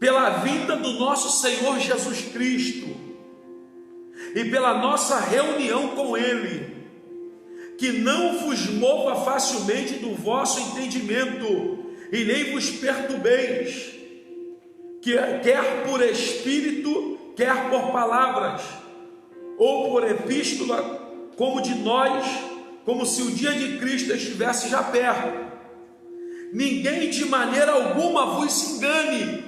pela vinda do nosso Senhor Jesus Cristo e pela nossa reunião com Ele, que não vos mova facilmente do vosso entendimento e nem vos perturbeis, quer por espírito, quer por palavras, ou por epístola, como de nós, como se o dia de Cristo estivesse já perto. Ninguém de maneira alguma vos engane,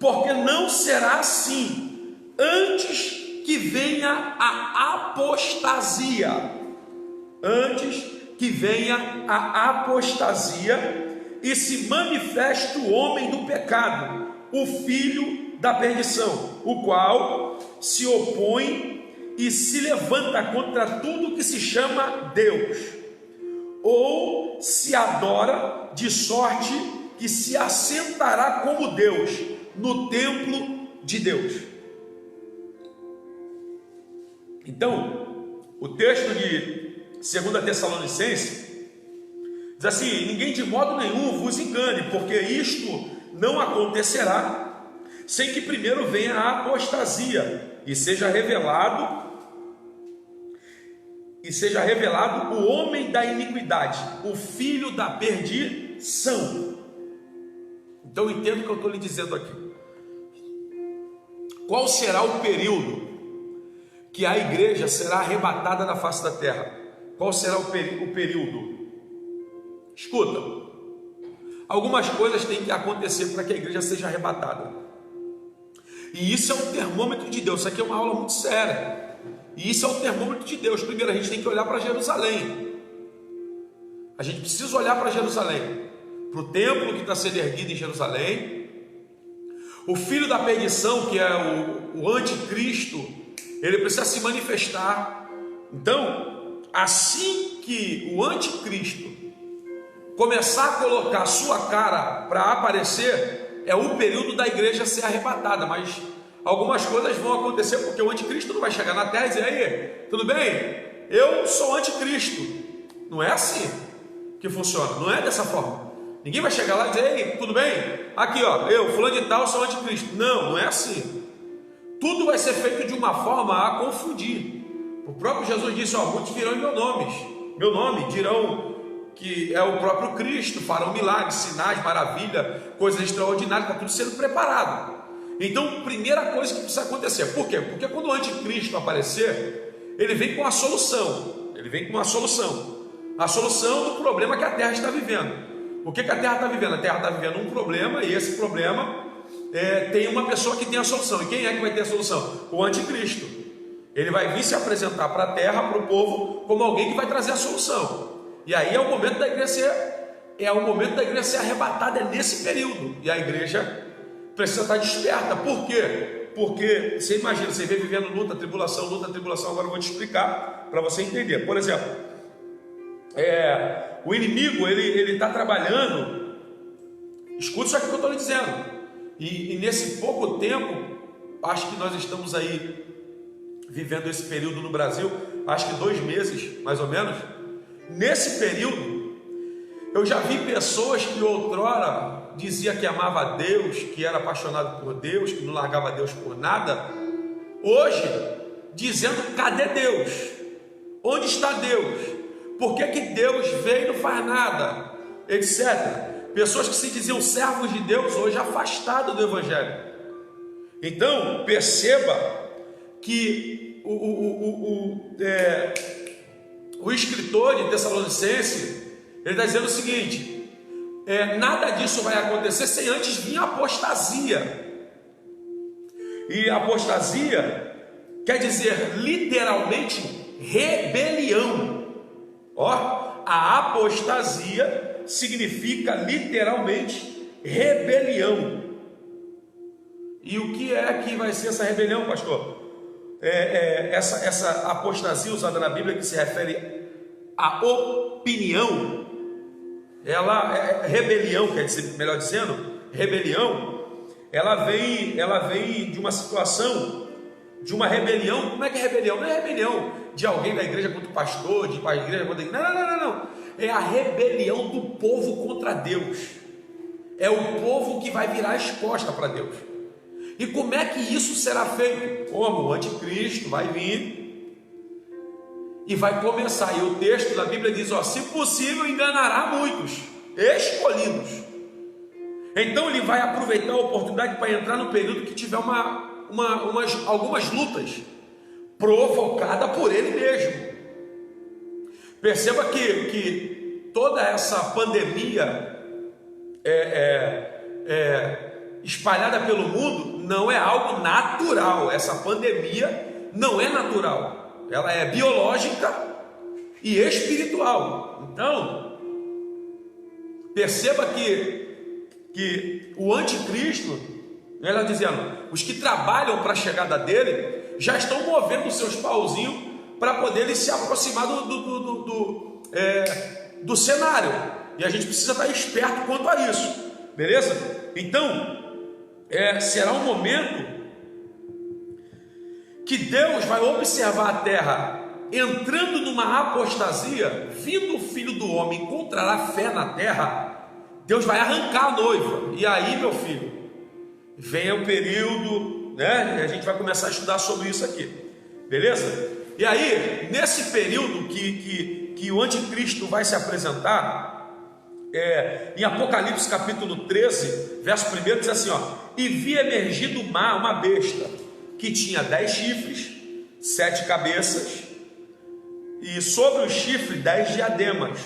porque não será assim, antes que venha a apostasia, antes que venha a apostasia, e se manifeste o homem do pecado, o filho da perdição, o qual se opõe e se levanta contra tudo que se chama Deus, ou se adora, de sorte que se assentará como Deus no templo de Deus. Então, o texto de 2 Tessalonicenses diz assim: ninguém de modo nenhum vos engane, porque isto não acontecerá sem que primeiro venha a apostasia e seja revelado o homem da iniquidade, o filho da perdição. Então entenda o que eu estou lhe dizendo aqui. Qual será o período que a igreja será arrebatada da face da terra? Qual será o período? Escuta, algumas coisas têm que acontecer para que a igreja seja arrebatada, e isso é um termômetro de Deus. Isso aqui é uma aula muito séria, e isso é o termômetro de Deus. Primeiro a gente tem que olhar para Jerusalém. A gente precisa olhar para Jerusalém, para o templo que está sendo erguido em Jerusalém. O filho da perdição, que é o anticristo, ele precisa se manifestar. Então, assim que o anticristo começar a colocar a sua cara para aparecer, é o período da igreja ser arrebatada. Mas algumas coisas vão acontecer, porque o anticristo não vai chegar na terra e dizer: aí, tudo bem? Eu sou o anticristo. Não é assim que funciona, não é dessa forma. Ninguém vai chegar lá e dizer: ei, tudo bem? Aqui ó, eu, fulano de tal, sou o anticristo. Não, não é assim. Tudo vai ser feito de uma forma a confundir. O próprio Jesus disse: ó, muitos virão em meu nome dirão que é o próprio Cristo, farão milagres, sinais, maravilha, coisas extraordinárias, está tudo sendo preparado. Então, primeira coisa que precisa acontecer, por quê? Porque quando o anticristo aparecer, ele vem com a solução, a solução do problema que a terra está vivendo. O que a terra está vivendo? A terra está vivendo um problema, e esse problema tem uma pessoa que tem a solução. E quem é que vai ter a solução? O anticristo. Ele vai vir se apresentar para a terra, para o povo, como alguém que vai trazer a solução. E aí é o momento da igreja ser arrebatada, é nesse período. E a igreja precisa estar desperta. Por quê? Porque você imagina, você vem vivendo luta, tribulação. Agora eu vou te explicar para você entender. Por exemplo, o inimigo ele está trabalhando. Escute isso aqui que eu estou lhe dizendo. E nesse pouco tempo, acho que nós estamos aí vivendo esse período no Brasil, acho que 2 meses mais ou menos. Nesse período, eu já vi pessoas que outrora dizia que amava a Deus, que era apaixonado por Deus, que não largava Deus por nada, hoje dizendo: cadê Deus? Onde está Deus? Por que Deus veio e não faz nada? Etc. Pessoas que se diziam servos de Deus, hoje afastados do Evangelho. Então, perceba que o escritor de Tessalonicenses, ele está dizendo o seguinte: nada disso vai acontecer sem antes vir a apostasia. E apostasia quer dizer literalmente rebelião. A apostasia significa literalmente rebelião. E o que é que vai ser essa rebelião, pastor? Essa apostasia usada na Bíblia, que se refere à opinião, rebelião, quer dizer, melhor dizendo, rebelião, ela vem de uma situação, de uma rebelião. Como é que é rebelião? Não é rebelião de alguém da igreja contra o pastor, de a igreja contra... Não. É a rebelião do povo contra Deus. é o povo que vai virar as costas para Deus. E como é que isso será feito? Como? O anticristo vai vir e vai começar. E o texto da Bíblia diz, ó, se possível enganará muitos, escolhidos. Então ele vai aproveitar a oportunidade para entrar no período que tiver algumas lutas provocadas por ele mesmo. Perceba que toda essa pandemia espalhada pelo mundo não é algo natural. Essa pandemia não é natural, ela é biológica e espiritual. Então perceba que o anticristo, ela dizendo, os que trabalham para a chegada dele já estão movendo os seus pauzinhos para poder se aproximar do cenário, e a gente precisa estar esperto quanto a isso, beleza? Então será um momento que Deus vai observar a terra entrando numa apostasia. Vindo o Filho do Homem, encontrará fé na terra. Deus vai arrancar a noiva, e aí, meu filho, vem o período, né? A gente vai começar a estudar sobre isso aqui, beleza? E aí, nesse período que o anticristo vai se apresentar, em Apocalipse capítulo 13, verso 1, diz assim, ó: e vi emergir do mar uma besta que tinha 10 chifres, 7 cabeças, e sobre os chifres 10 diademas,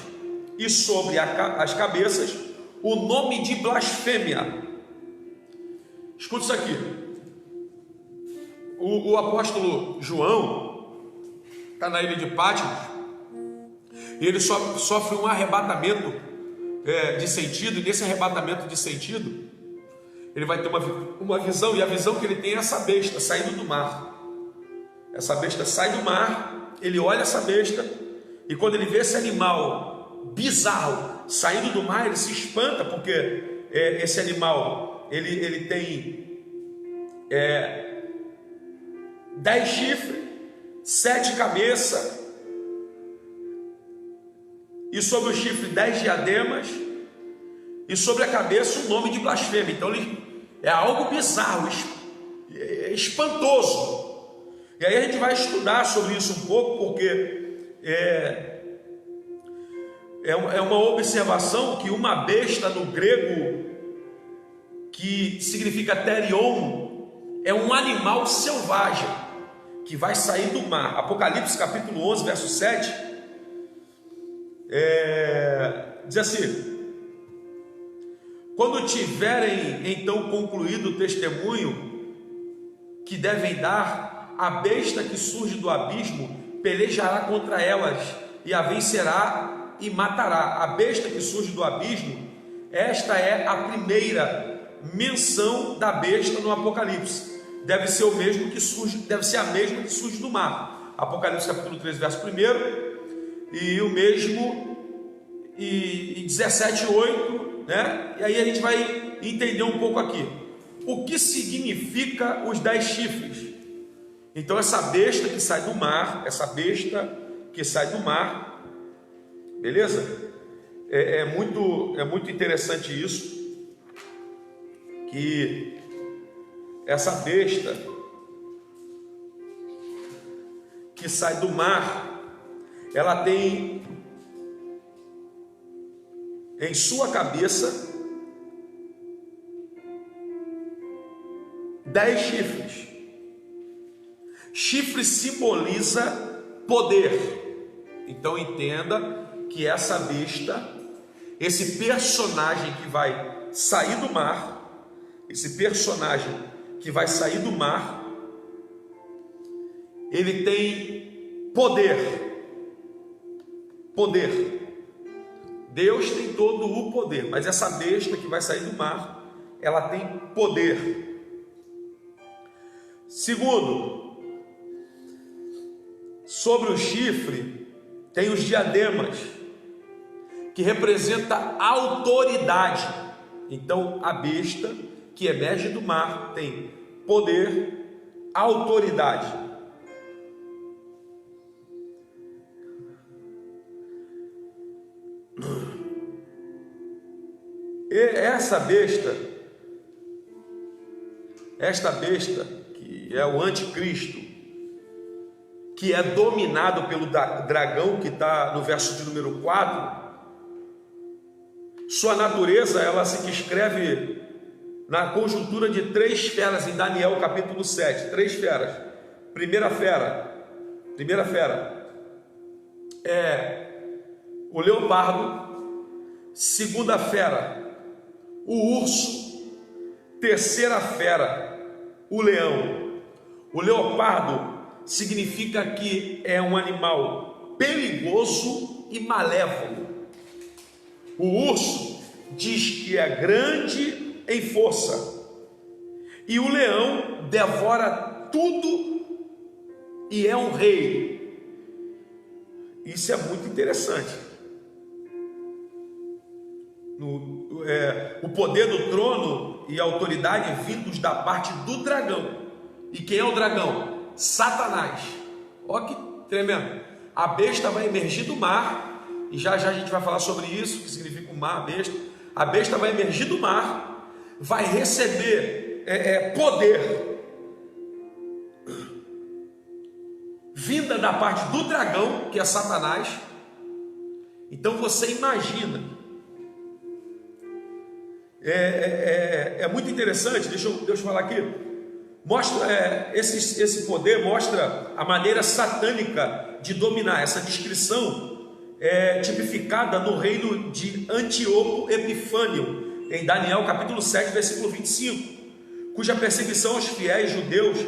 e sobre as cabeças o nome de blasfêmia. Escuta isso aqui. O apóstolo João está na ilha de Patmos, e ele sofre um arrebatamento de sentido, e nesse arrebatamento de sentido, ele vai ter uma visão, e a visão que ele tem é essa besta saindo do mar. Essa besta sai do mar, ele olha essa besta, e quando ele vê esse animal bizarro saindo do mar, ele se espanta, porque esse animal, ele tem 10 chifres, 7 cabeças, e sobre o chifre 10 diademas, e sobre a cabeça o nome de blasfêmia. Então é algo bizarro, espantoso. E aí a gente vai estudar sobre isso um pouco, porque é uma observação que uma besta no grego, que significa terion, é um animal selvagem que vai sair do mar. Apocalipse capítulo 11, verso 7, diz assim: quando tiverem então concluído o testemunho que devem dar, a besta que surge do abismo pelejará contra elas e a vencerá e matará. A besta que surge do abismo, esta é a primeira menção da besta no Apocalipse. Deve ser a mesma que surge do mar. Apocalipse capítulo 13, verso 1, e o mesmo e 17:8, né? E aí a gente vai entender um pouco aqui o que significa os 10 chifres. Então essa besta que sai do mar, beleza? É muito interessante isso, que essa besta que sai do mar, ela tem em sua cabeça 10 chifres. Chifre simboliza poder. Então entenda que essa besta, esse personagem que vai sair do mar, ele tem poder. Deus tem todo o poder, mas essa besta que vai sair do mar, ela tem poder. Segundo, sobre o chifre tem os diademas, que representa autoridade. Então a besta que emerge do mar tem poder, autoridade. esta besta, que é o anticristo, que é dominado pelo dragão, que está no verso de número 4, sua natureza, ela se descreve na conjuntura de 3 feras, em Daniel capítulo 7, 3 feras. Primeira fera é o leopardo, segunda fera, o urso, terceira fera, o leão. O leopardo significa que é um animal perigoso e malévolo. O urso diz que é grande em força, e o leão devora tudo e é um rei. Isso é muito interessante. O poder do trono e a autoridade vindos da parte do dragão. E quem é o dragão? Satanás. Olha que tremendo. A besta vai emergir do mar, e já já a gente vai falar sobre isso, o que significa o mar, a besta. A besta vai emergir do mar, vai receber poder vinda da parte do dragão, que é Satanás. Então você imagina, é muito interessante. Deixa eu falar aqui. Mostra esse poder, mostra a maneira satânica de dominar. Essa descrição é tipificada no reino de Antíoco Epifânio, em Daniel capítulo 7, versículo 25, cuja perseguição aos fiéis judeus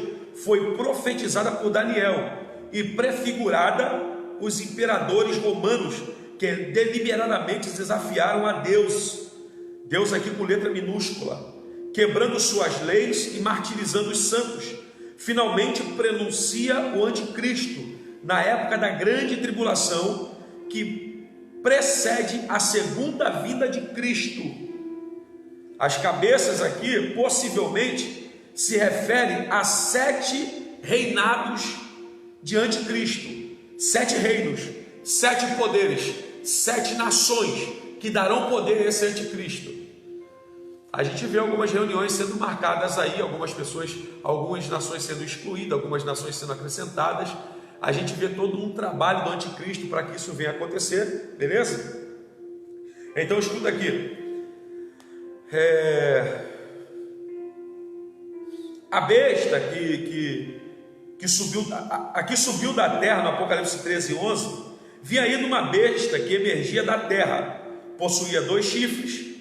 foi profetizada por Daniel e prefigurada os imperadores romanos que deliberadamente desafiaram a Deus aqui com letra minúscula, quebrando suas leis e martirizando os santos. Finalmente prenuncia o anticristo na época da grande tribulação que precede a segunda vinda de Cristo. As cabeças aqui possivelmente se referem a 7 reinados de anticristo, 7 reinos, 7 poderes, 7 nações que darão poder a esse anticristo. A gente vê algumas reuniões sendo marcadas aí, algumas nações sendo excluídas, algumas nações sendo acrescentadas. A gente vê todo um trabalho do anticristo para que isso venha a acontecer, beleza? Então escuta aqui. A besta que subiu da terra, no Apocalipse 13, 11, vinha aí de uma besta que emergia da terra, possuía 2 chifres,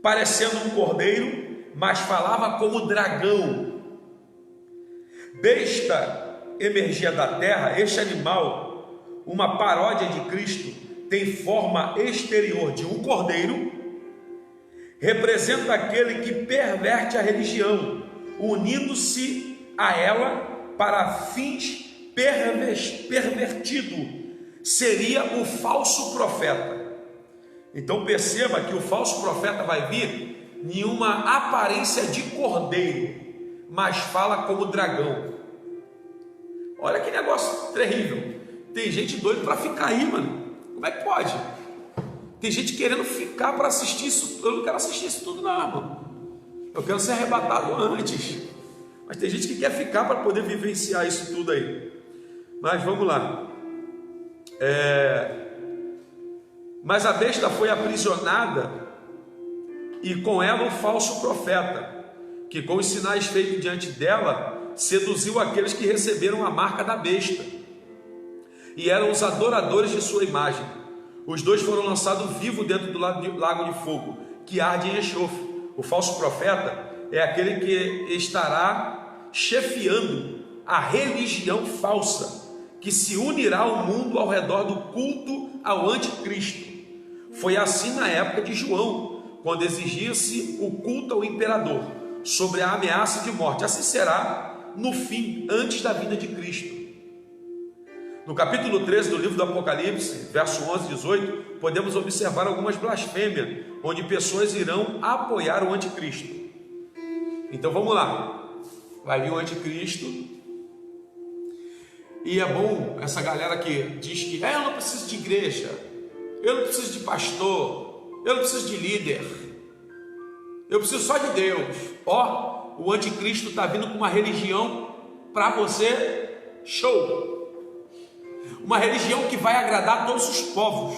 parecendo um cordeiro, mas falava como dragão. Besta emergia da terra. Este animal, uma paródia de Cristo, tem forma exterior de um cordeiro, representa aquele que perverte a religião, unindo-se a ela para fins pervertido. Seria o falso profeta. Então perceba que o falso profeta vai vir em uma aparência de cordeiro, mas fala como dragão. Olha que negócio terrível. Tem gente doida para ficar aí, mano. Como é que pode? Tem gente querendo ficar para assistir isso. Eu não quero assistir isso tudo não, mano. Eu quero ser arrebatado antes. Mas tem gente que quer ficar para poder vivenciar isso tudo aí. Mas vamos lá. Mas a besta foi aprisionada, e com ela o falso profeta, que com os sinais feitos diante dela, seduziu aqueles que receberam a marca da besta, e eram os adoradores de sua imagem. Os 2 foram lançados vivos dentro do lago de fogo, que arde em enxofre. O falso profeta é aquele que estará chefiando a religião falsa, que se unirá ao mundo ao redor do culto ao anticristo. Foi assim na época de João, quando exigia-se o culto ao imperador, sobre a ameaça de morte. Assim será no fim, antes da vinda de Cristo. No capítulo 13 do livro do Apocalipse, verso 11 e 18, podemos observar algumas blasfêmias, onde pessoas irão apoiar o anticristo. Então vamos lá. Vai vir o anticristo, e é bom essa galera que diz que eu não preciso de igreja, eu não preciso de pastor, eu não preciso de líder. Eu preciso só de Deus. Ó, o anticristo está vindo com uma religião para você, show. Uma religião que vai agradar todos os povos.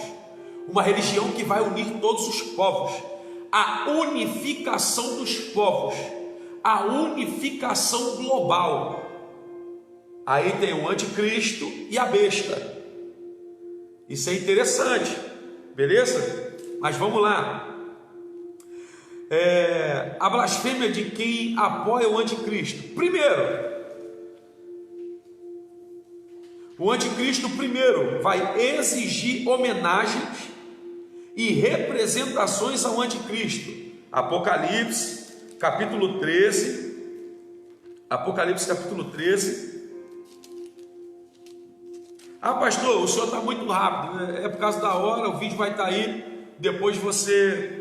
Uma religião que vai unir todos os povos. A unificação dos povos. A unificação global. Aí tem o anticristo e a besta. Isso é interessante, beleza? Mas vamos lá. A blasfêmia de quem apoia o anticristo. Primeiro, o anticristo vai exigir homenagens e representações ao anticristo. Apocalipse capítulo 13. Apocalipse capítulo 13. Ah, pastor, o senhor está muito rápido. É por causa da hora, o vídeo vai estar aí. Depois você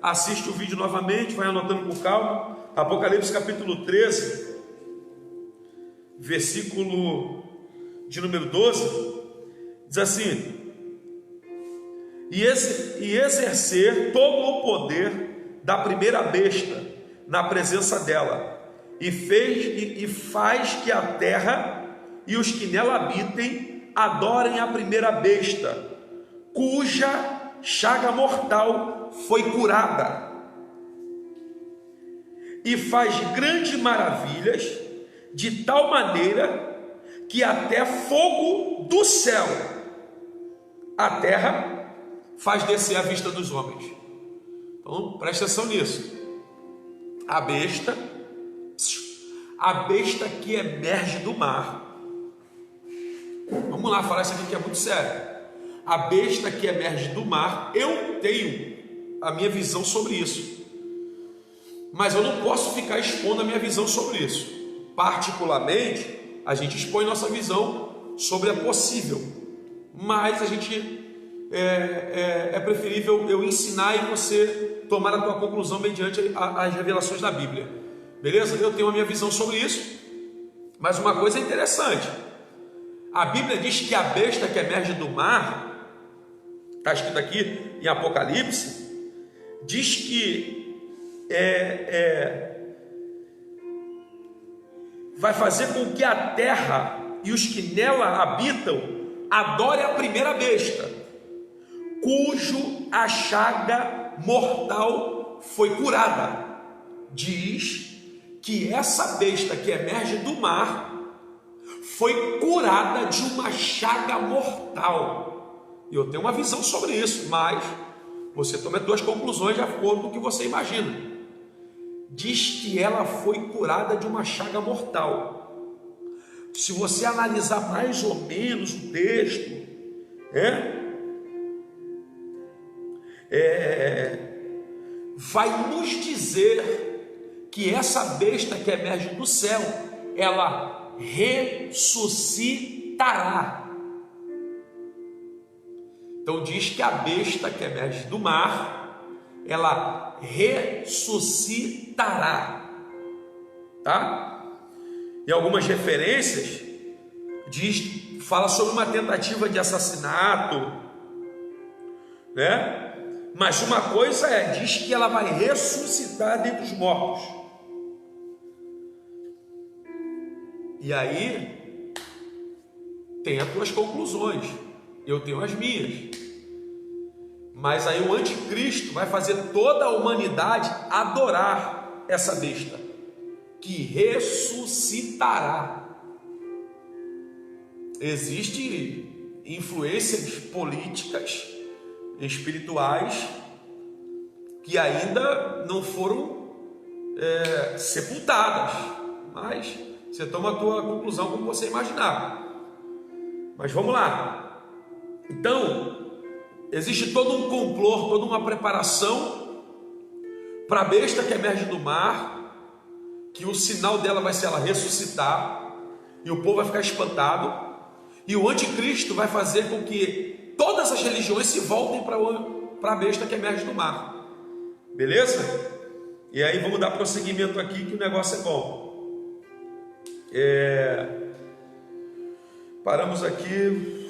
assiste o vídeo novamente, vai anotando com calma. Apocalipse capítulo 13, versículo de número 12, diz assim: e exercer todo o poder da primeira besta na presença dela, e faz que a terra e os que nela habitem adorem a primeira besta, cuja chaga mortal foi curada, e faz grandes maravilhas, de tal maneira que até fogo do céu a terra faz descer à vista dos homens. Então presta atenção nisso. A besta que emerge do mar. Vamos lá falar isso aqui que é muito sério. A besta que emerge do mar, eu tenho a minha visão sobre isso, mas eu não posso ficar expondo a minha visão sobre isso. Particularmente, a gente expõe nossa visão sobre a possível, mas a gente é preferível eu ensinar e você tomar a tua conclusão mediante as revelações da Bíblia, beleza? Eu tenho a minha visão sobre isso, mas uma coisa interessante, a Bíblia diz que a besta que emerge do mar, está escrito aqui em Apocalipse, diz que vai fazer com que a terra e os que nela habitam adorem a primeira besta, cujo a chaga mortal foi curada. Diz que essa besta que emerge do mar foi curada de uma chaga mortal. Eu tenho uma visão sobre isso, mas você toma as suas conclusões de acordo com o que você imagina. Diz que ela foi curada de uma chaga mortal. Se você analisar mais ou menos o texto, vai nos dizer que essa besta que emerge do céu, ela ressuscitará. Então diz que a besta que emerge do mar, ela ressuscitará, tá? Em algumas referências fala sobre uma tentativa de assassinato, né? Mas uma coisa diz que ela vai ressuscitar dentre os mortos. E aí tem as tuas conclusões, eu tenho as minhas. Mas aí o anticristo vai fazer toda a humanidade adorar essa besta, que ressuscitará. Existem influências políticas, espirituais, que ainda não foram sepultadas, mas você toma a tua conclusão como você imaginar. Mas vamos lá. Então, existe todo um complô, toda uma preparação para a besta que emerge do mar, que o sinal dela vai ser ela ressuscitar, e o povo vai ficar espantado, e o anticristo vai fazer com que todas as religiões se voltem para a besta que emerge do mar. Beleza? E aí vamos dar prosseguimento aqui, que o negócio é bom. Paramos aqui.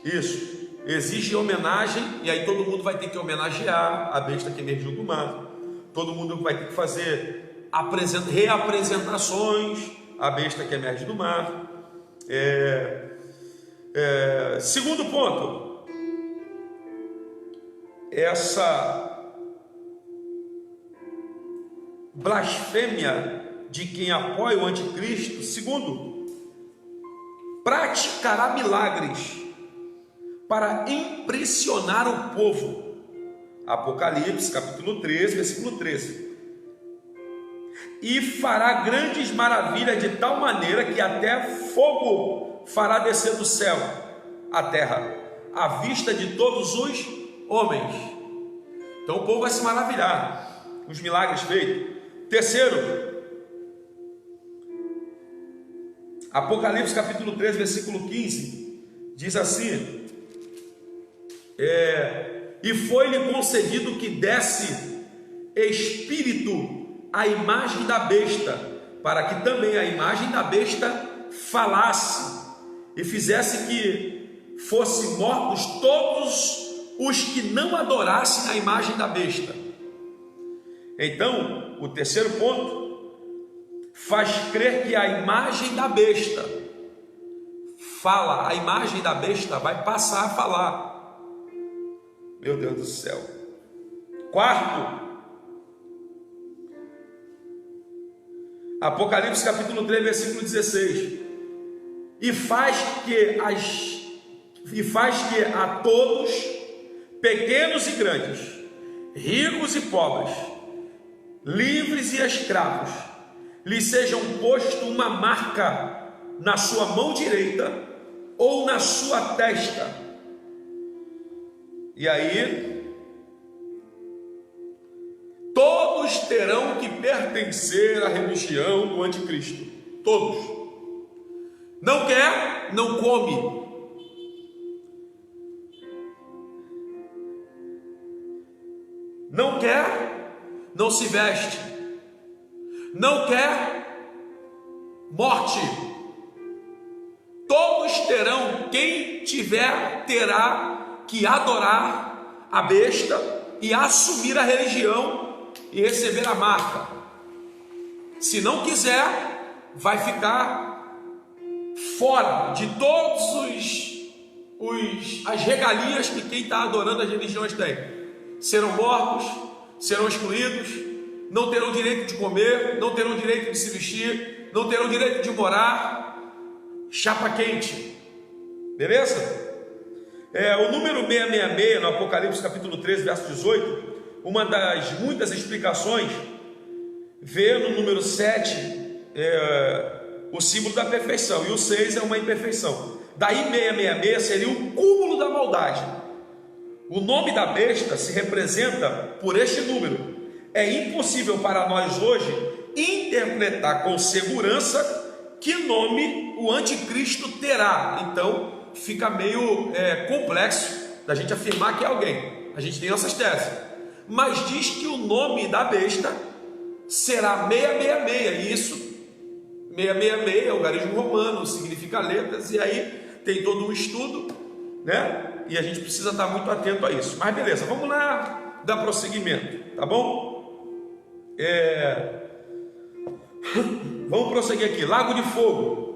Isso. exige homenagem, e aí todo mundo vai ter que homenagear a besta que emergiu do mar. Todo mundo vai ter que fazer reapresentações à besta que emerge do mar. Segundo ponto, essa blasfêmia de quem apoia o anticristo. Segundo, praticará milagres para impressionar o povo. Apocalipse capítulo 13, versículo 13. E fará grandes maravilhas de tal maneira que até fogo fará descer do céu à terra, à vista de todos os homens. Então o povo vai se maravilhar com os milagres feitos. Terceiro, Apocalipse capítulo 13, versículo 15, diz assim: e foi-lhe concedido que desse espírito à imagem da besta, para que também a imagem da besta falasse e fizesse que fossem mortos todos os que não adorassem a imagem da besta. Então, o terceiro ponto faz crer que a imagem da besta fala, a imagem da besta vai passar a falar. Meu Deus do céu. Quarto, Apocalipse capítulo 3, versículo 16. E faz que a todos, pequenos e grandes, ricos e pobres, livres e escravos, lhe sejam posto uma marca na sua mão direita ou na sua testa. E aí, todos terão que pertencer à religião do anticristo. Todos. Não quer, não come. Não quer, não se veste. Não quer, morte. Todos terão, quem tiver, terá que adorar a besta e assumir a religião e receber a marca. Se não quiser, vai ficar fora de todos as regalias que quem está adorando as religiões tem. Serão mortos, serão excluídos, não terão direito de comer, não terão direito de se vestir, não terão direito de morar. Chapa quente. Beleza? O número 666, no Apocalipse capítulo 13, verso 18, uma das muitas explicações, vê no número 7 o símbolo da perfeição, e o 6 é uma imperfeição. Daí 666 seria o cúmulo da maldade. O nome da besta se representa por este número. É impossível para nós hoje interpretar com segurança que nome o anticristo terá. Então fica meio complexo da gente afirmar que é alguém. A gente tem nossas teses, mas diz que o nome da besta será 666, e isso 666 é o algarismo romano, significa letras, e aí tem todo um estudo, né? E a gente precisa estar muito atento a isso. Mas beleza, vamos lá dar prosseguimento, tá bom? Vamos prosseguir aqui. Lago de fogo.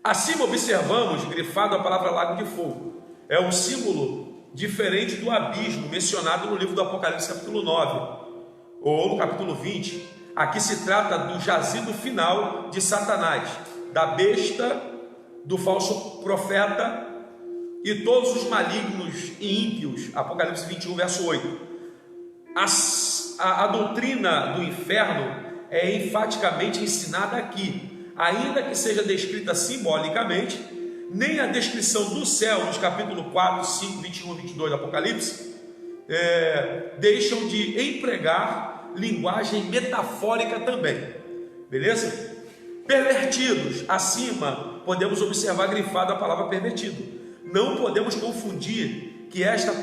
Acima observamos grifado a palavra lago de fogo. É um símbolo diferente do abismo mencionado no livro do Apocalipse capítulo 9 ou no capítulo 20. Aqui se trata do jazido final de Satanás, da besta, do falso profeta e todos os malignos e ímpios. Apocalipse 21, verso 8. A doutrina do inferno é enfaticamente ensinada aqui, ainda que seja descrita simbolicamente. Nem a descrição do céu, nos capítulos 4, 5, 21 e 22 do Apocalipse, deixam de empregar linguagem metafórica também. Beleza? Pervertidos. Acima podemos observar grifado a palavra pervertido. Não podemos confundir que esta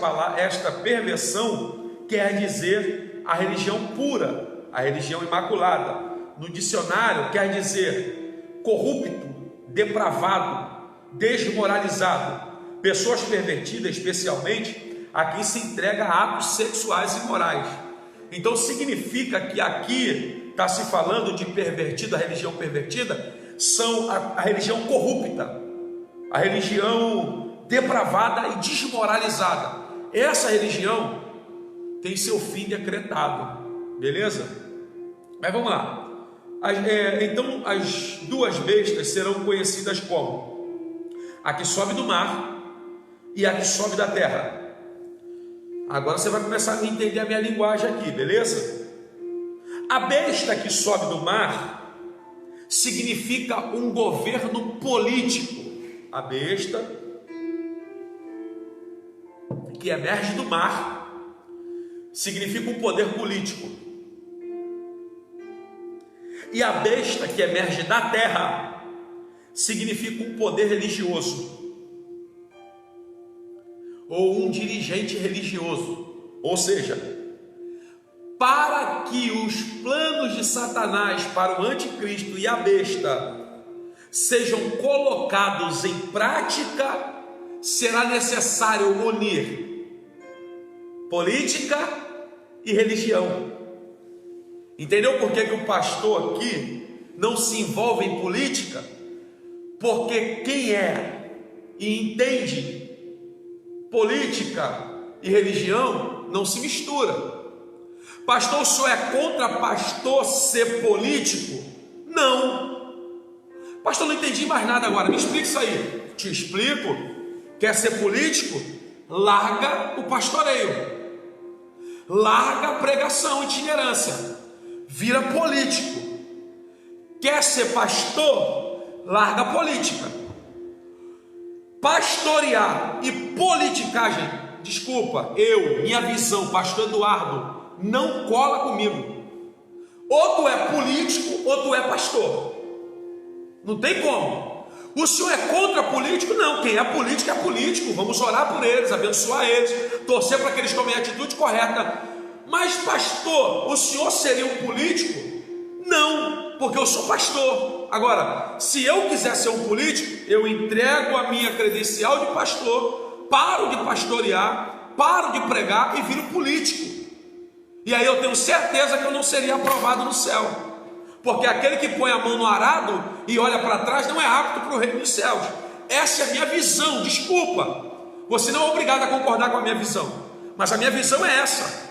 perversão quer dizer a religião pura, a religião imaculada. No dicionário quer dizer corrupto, depravado, desmoralizado. pessoas pervertidas, especialmente, aqui se entrega a atos sexuais imorais. Então significa que aqui está se falando de pervertido, a religião pervertida, são a religião corrupta, a religião depravada e desmoralizada. Essa religião tem seu fim decretado, beleza? Mas vamos lá. Então as duas bestas serão conhecidas como a que sobe do mar e a que sobe da terra. Agora você vai começar a entender a minha linguagem aqui, beleza? A besta que sobe do mar significa um governo político. A besta que emerge do mar significa um poder político. E a besta que emerge da terra significa um poder religioso, ou um dirigente religioso. Ou seja, para que os planos de Satanás para o anticristo e a besta sejam colocados em prática, será necessário unir política e religião. Entendeu por que o pastor aqui não se envolve em política? Porque quem é e entende política e religião não se mistura. Pastor, o senhor é contra pastor ser político? Não. Pastor, não entendi mais nada agora, me explica isso aí. Te explico. Quer ser político? Larga o pastoreio, larga a pregação, itinerância, vira político. Quer ser pastor? Larga a política. Pastorear e politicagem, desculpa, minha visão, pastor Eduardo, não cola comigo. Ou tu é político ou tu é pastor. Não tem como. O senhor é contra político? Não, quem é político é político. Vamos orar por eles, abençoar eles, torcer para que eles tomem a atitude correta. Mas pastor, o senhor seria um político? Não, porque eu sou pastor. Agora, se eu quiser ser um político, eu entrego a minha credencial de pastor, paro de pastorear, paro de pregar e viro político. E aí eu tenho certeza que eu não seria aprovado no céu, porque aquele que põe a mão no arado e olha para trás não é apto para o reino dos céus. Essa é a minha visão, desculpa, você não é obrigado a concordar com a minha visão, mas a minha visão é essa.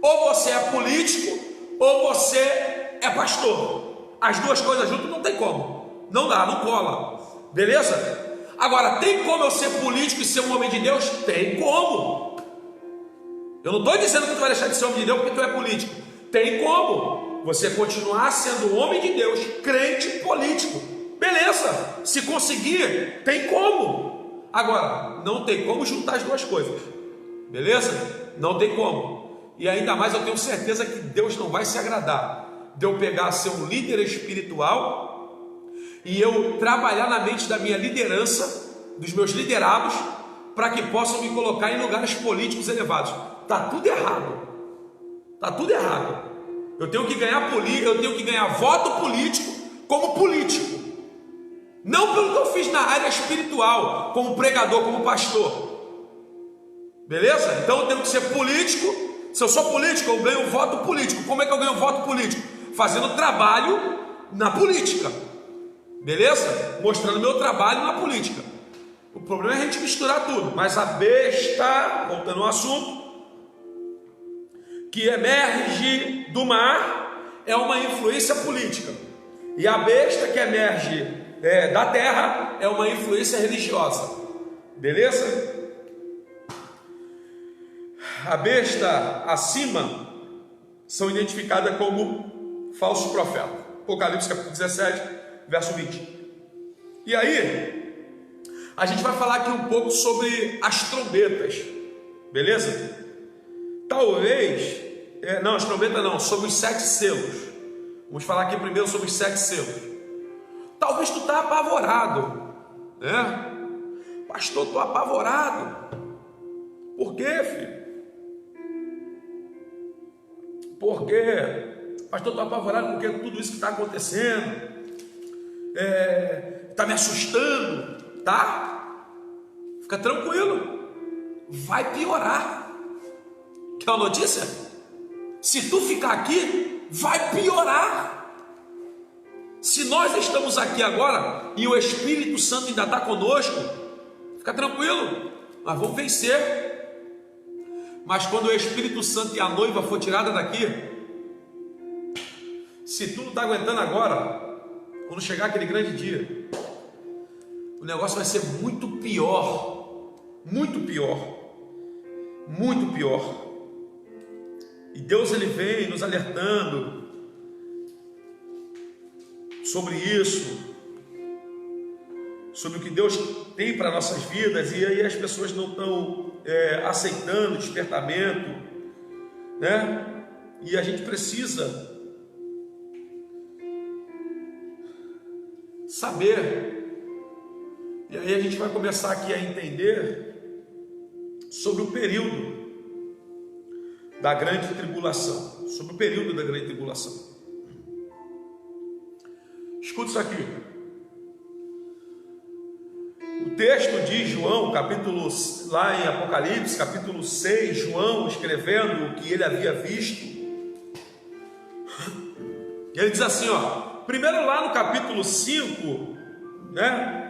Ou você é político ou você é pastor. As duas coisas juntas não tem como, não dá, não cola, beleza? Agora, tem como eu ser político e ser um homem de Deus? Tem como. Eu não estou dizendo que tu vai deixar de ser homem de Deus porque tu é político. Tem como você continuar sendo homem de Deus, crente, político. Beleza, se conseguir, tem como. Agora, não tem como juntar as duas coisas. Beleza? Não tem como. E ainda mais eu tenho certeza que Deus não vai se agradar de eu pegar ser um líder espiritual e eu trabalhar na mente da minha liderança, dos meus liderados, para que possam me colocar em lugares políticos elevados. Está tudo errado. Está tudo errado. Eu tenho que ganhar voto político como político. Não pelo que eu fiz na área espiritual, como pregador, como pastor. Beleza? Então eu tenho que ser político. Se eu sou político, eu ganho voto político. Como é que eu ganho voto político? Fazendo trabalho na política. Beleza? Mostrando meu trabalho na política. O problema é a gente misturar tudo. Mas a besta, voltando ao assunto, que emerge do mar é uma influência política. E a besta que emerge da terra é uma influência religiosa. Beleza? A besta acima são identificadas como falsos profetas. Apocalipse capítulo 17, verso 20. E aí, a gente vai falar aqui um pouco sobre as trombetas. Beleza? Talvez, não, as trombetas não, sobre os 7 selos. Vamos falar aqui primeiro sobre os 7 selos. Talvez tu tá apavorado, né? Pastor, tô apavorado. Por quê, filho? Por quê? Pastor, tô apavorado porque tudo isso que está acontecendo está me assustando, tá? Fica tranquilo, vai piorar. Quer uma notícia? Se tu ficar aqui, vai piorar. Se nós estamos aqui agora e o Espírito Santo ainda está conosco, fica tranquilo, nós vamos vencer. Mas quando o Espírito Santo e a noiva for tirada daqui, se tu não está aguentando agora, quando chegar aquele grande dia, o negócio vai ser muito pior, muito pior, muito pior. E Deus, ele vem nos alertando sobre isso, sobre o que Deus tem para nossas vidas, e aí as pessoas não estão aceitando o despertamento, né? E a gente precisa saber, e aí a gente vai começar aqui a entender sobre o período da grande tribulação, sobre o período da grande tribulação. Escuta isso aqui. O texto de João, capítulo, lá em Apocalipse, capítulo 6, João escrevendo o que ele havia visto, ele diz assim, ó, primeiro lá no capítulo 5, né,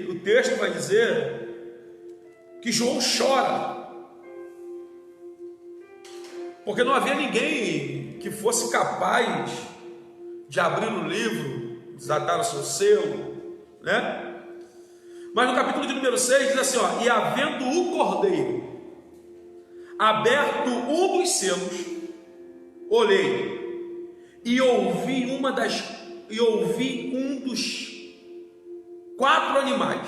o texto vai dizer que João chora, porque não havia ninguém que fosse capaz de abrir o livro, desatar o seu selo, né? Mas no capítulo de número 6 diz assim, ó, e havendo o cordeiro aberto um dos selos, olhei e ouvi um dos 4 animais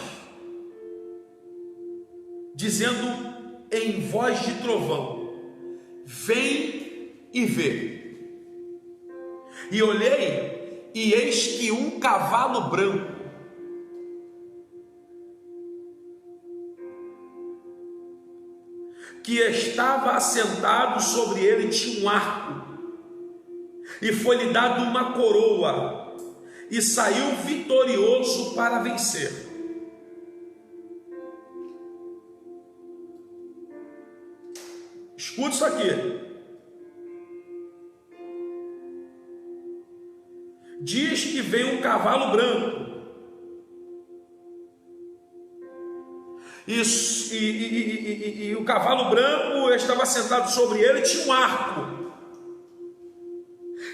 dizendo em voz de trovão, vem e vê. E olhei, e eis que um cavalo branco, que estava assentado sobre ele, tinha um arco, e foi-lhe dado uma coroa, e saiu vitorioso para vencer. Escute isso aqui. Diz que vem um cavalo branco. E o cavalo branco estava sentado sobre ele, tinha um arco.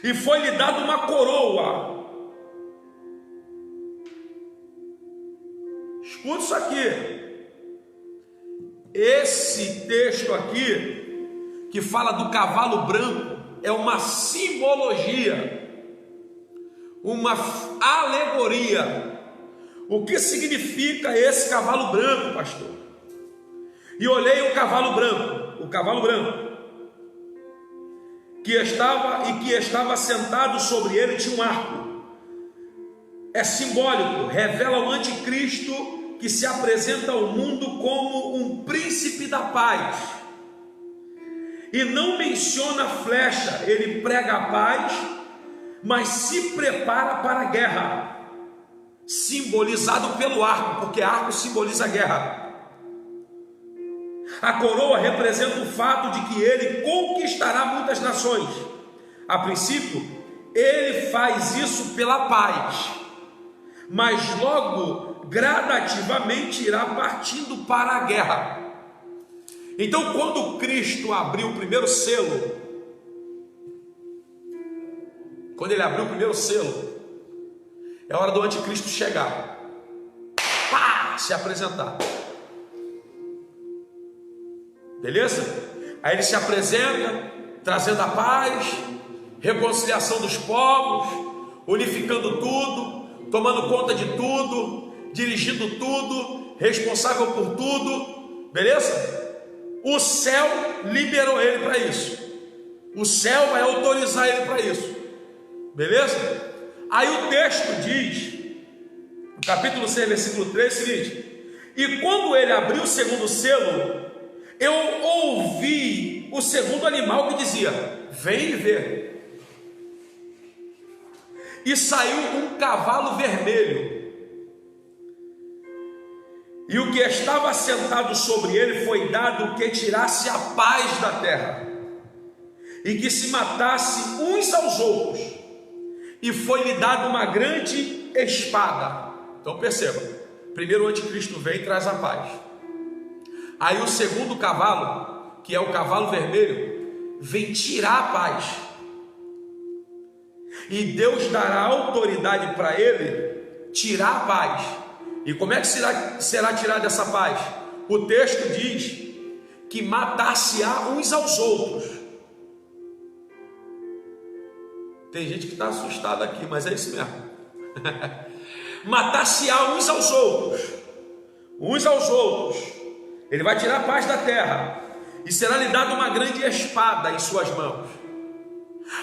E foi-lhe dado uma coroa. Escute isso aqui. Esse texto aqui, que fala do cavalo branco, é uma simbologia, uma alegoria. O que significa esse cavalo branco, pastor? E olhei o cavalo branco, que estava sentado sobre ele, tinha um arco. É simbólico, revela o anticristo que se apresenta ao mundo como um príncipe da paz. E não menciona flecha, ele prega a paz, mas se prepara para a guerra, simbolizado pelo arco, porque arco simboliza a guerra. A coroa representa o fato de que ele conquistará muitas nações. A princípio, ele faz isso pela paz, mas logo, gradativamente, irá partindo para a guerra. Então, quando Cristo abriu o primeiro selo, é hora do anticristo chegar, se apresentar. Beleza? Aí ele se apresenta, trazendo a paz, reconciliação dos povos, unificando tudo, tomando conta de tudo, dirigindo tudo, responsável por tudo. Beleza? O céu liberou ele para isso. O céu vai autorizar ele para isso. Beleza? Aí o texto diz, no capítulo 6, versículo 3, o seguinte: e quando ele abriu o segundo selo, eu ouvi o segundo animal que dizia, vem e vê. E saiu um cavalo vermelho, E o que estava sentado sobre ele foi dado o que tirasse a paz da terra, e que se matasse uns aos outros, e foi-lhe dada uma grande espada. Então perceba, primeiro o anticristo vem e traz a paz. Aí o segundo cavalo, que é o cavalo vermelho, vem tirar a paz. E Deus dará autoridade para ele tirar a paz. E como é que será tirada essa paz? O texto diz que matar-se-á uns aos outros. Tem gente que está assustada aqui, mas é isso mesmo. Matar-se-á uns aos outros. Uns aos outros. Ele vai tirar a paz da terra. E será lhe dada uma grande espada em suas mãos.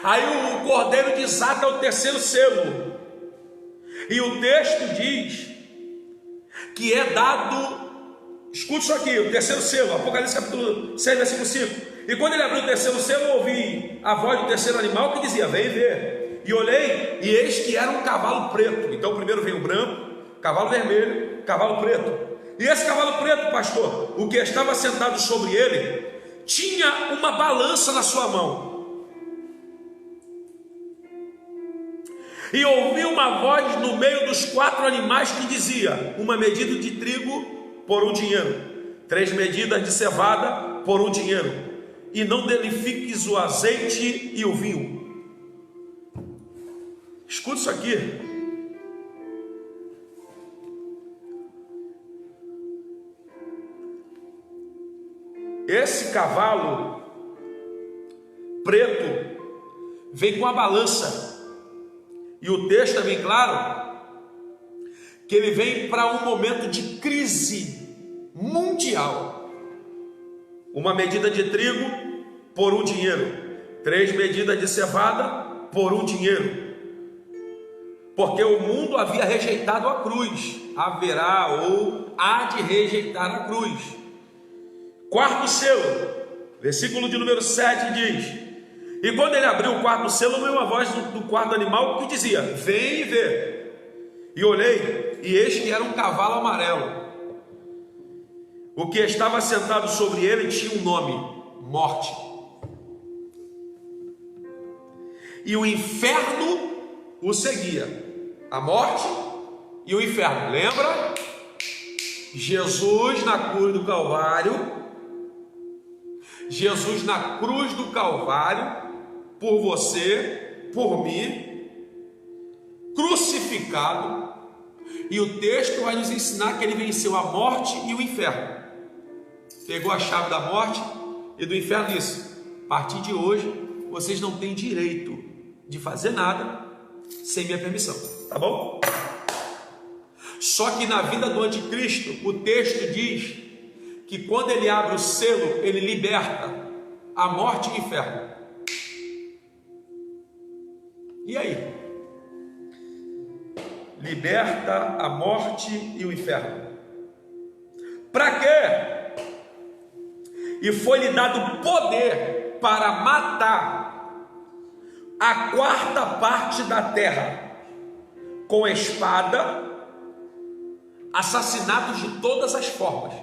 Aí o cordeiro desata o terceiro selo. E o texto diz que é dado, escute isso aqui, o terceiro selo, Apocalipse capítulo 6, versículo 5. E quando ele abriu o terceiro selo, eu ouvi a voz do terceiro animal que dizia: vem ver. E olhei, e eis que era um cavalo preto. Então primeiro veio o branco, cavalo vermelho, cavalo preto. E esse cavalo preto, pastor, o que estava sentado sobre ele, tinha uma balança na sua mão. E ouvi uma voz no meio dos 4 animais que dizia: uma medida de trigo por um dinheiro, 3 medidas de cevada por um dinheiro, e não danifiques o azeite e o vinho. Escuta isso aqui. Esse cavalo preto vem com a balança. E o texto é bem claro que ele vem para um momento de crise mundial. Uma medida de trigo por um dinheiro, 3 medidas de cevada por um dinheiro. Porque o mundo havia rejeitado a cruz, haverá ou há de rejeitar a cruz. 4º selo, versículo de número 7 diz: e quando ele abriu o 4º selo, veio uma voz do 4º animal que dizia: vem e vê. E olhei, e eis que era um cavalo amarelo. O que estava sentado sobre ele tinha um nome: Morte. E o inferno o seguia. A morte e o inferno. Lembra? Jesus na cruz do Calvário. Jesus na cruz do Calvário, por você, por mim, crucificado. E o texto vai nos ensinar que ele venceu a morte e o inferno. Pegou a chave da morte e do inferno. Isso: a partir de hoje vocês não têm direito de fazer nada sem minha permissão, tá bom? Só que na vida do anticristo, o texto diz que quando ele abre o selo, ele liberta a morte e o inferno. E aí? Liberta a morte e o inferno. Para quê? E foi-lhe dado poder para matar a 4ª parte da terra com espada, assassinatos de todas as formas,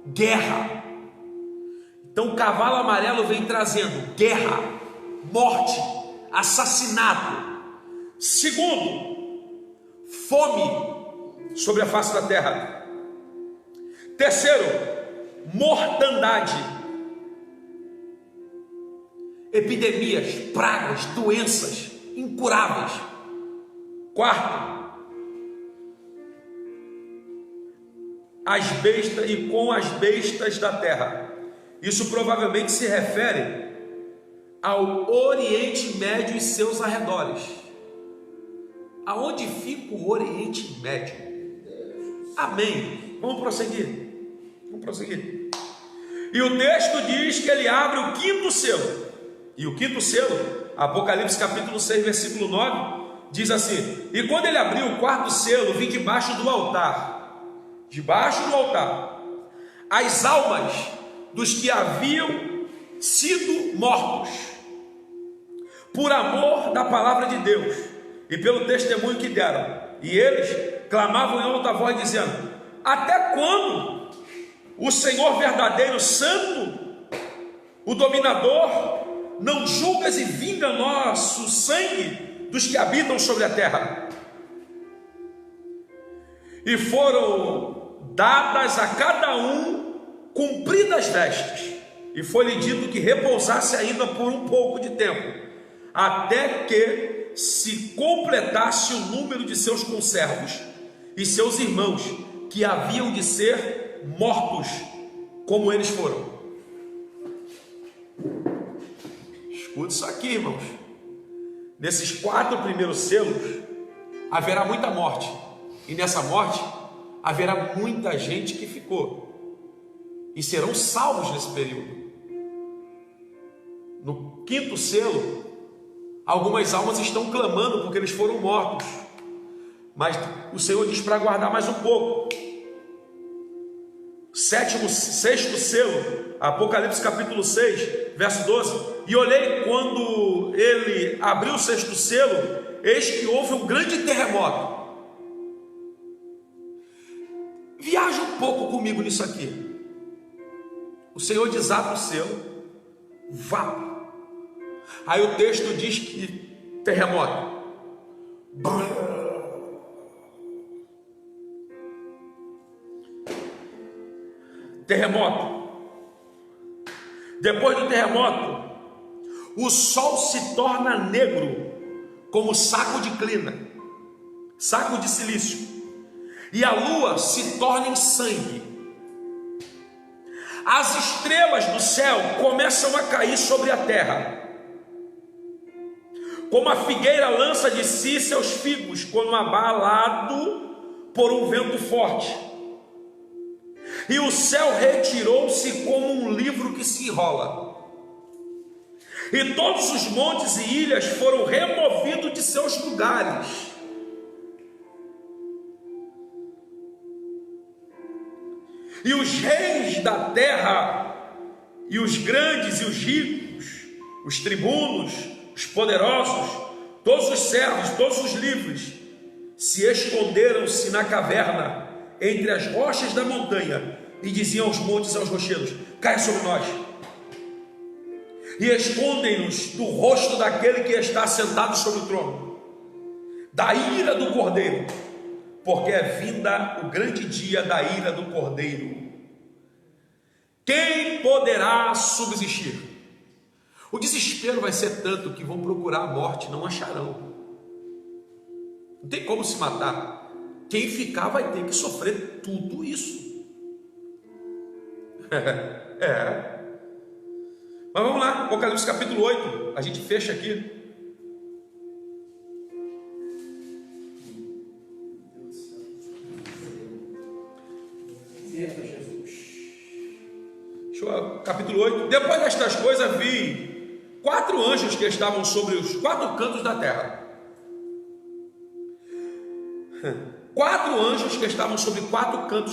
guerra. Então o cavalo amarelo vem trazendo guerra, morte, assassinato. Segundo, fome sobre a face da terra. Terceiro, mortandade, epidemias, pragas, doenças incuráveis. Quarto, as bestas e com as bestas da terra. Isso provavelmente se refere ao Oriente Médio e seus arredores. Aonde fica o Oriente Médio? Amém. Vamos prosseguir. E o texto diz que ele abre o 5º selo. E o 5º selo, Apocalipse capítulo 6, versículo 9, diz assim: e quando ele abriu o 4º selo, vi debaixo do altar, as almas dos que haviam sido mortos, por amor da palavra de Deus, e pelo testemunho que deram. E eles clamavam em alta voz, dizendo: Até quando o Senhor verdadeiro, santo, o dominador, não julgas e vinga nosso sangue dos que habitam sobre a terra? E foram dadas a cada um compridas vestes, e foi-lhe dito que repousasse ainda por um pouco de tempo, até que se completasse o número de seus conservos e seus irmãos, que haviam de ser mortos, como eles foram. Escuta isso aqui, irmãos. Nesses 4 primeiros selos, haverá muita morte. E nessa morte, haverá muita gente que ficou. E serão salvos nesse período. No 5º selo, algumas almas estão clamando porque eles foram mortos. Mas o Senhor diz para aguardar mais um pouco. 6º selo, Apocalipse capítulo 6, verso 12. E olhei quando ele abriu o 6º selo, eis que houve um grande terremoto. Viaja um pouco comigo nisso aqui. O Senhor desata o selo, vá. Aí o texto diz que terremoto. Terremoto. Depois do terremoto, o sol se torna negro, como saco de clina, saco de silício, e a lua se torna em sangue. As estrelas do céu começam a cair sobre a terra, como a figueira lança de si seus figos quando abalado por um vento forte. E o céu retirou-se como um livro que se enrola, e todos os montes e ilhas foram removidos de seus lugares. E os reis da terra, e os grandes e os ricos, os tribunos, os poderosos, todos os servos, todos os livres, se esconderam-se na caverna, entre as rochas da montanha, e diziam aos montes e aos rochedos: caia sobre nós, e escondem-nos do rosto daquele que está sentado sobre o trono, da ira do Cordeiro, porque é vinda o grande dia da ira do Cordeiro. Quem poderá subsistir? O desespero vai ser tanto que vão procurar a morte, não acharão. Não tem como se matar. Quem ficar vai ter que sofrer tudo isso. Mas vamos lá, Apocalipse capítulo 8. A gente fecha aqui. Capítulo 8. Depois destas coisas vi 4 anjos que estavam sobre os 4 cantos da terra. 4 anjos que estavam sobre 4 cantos da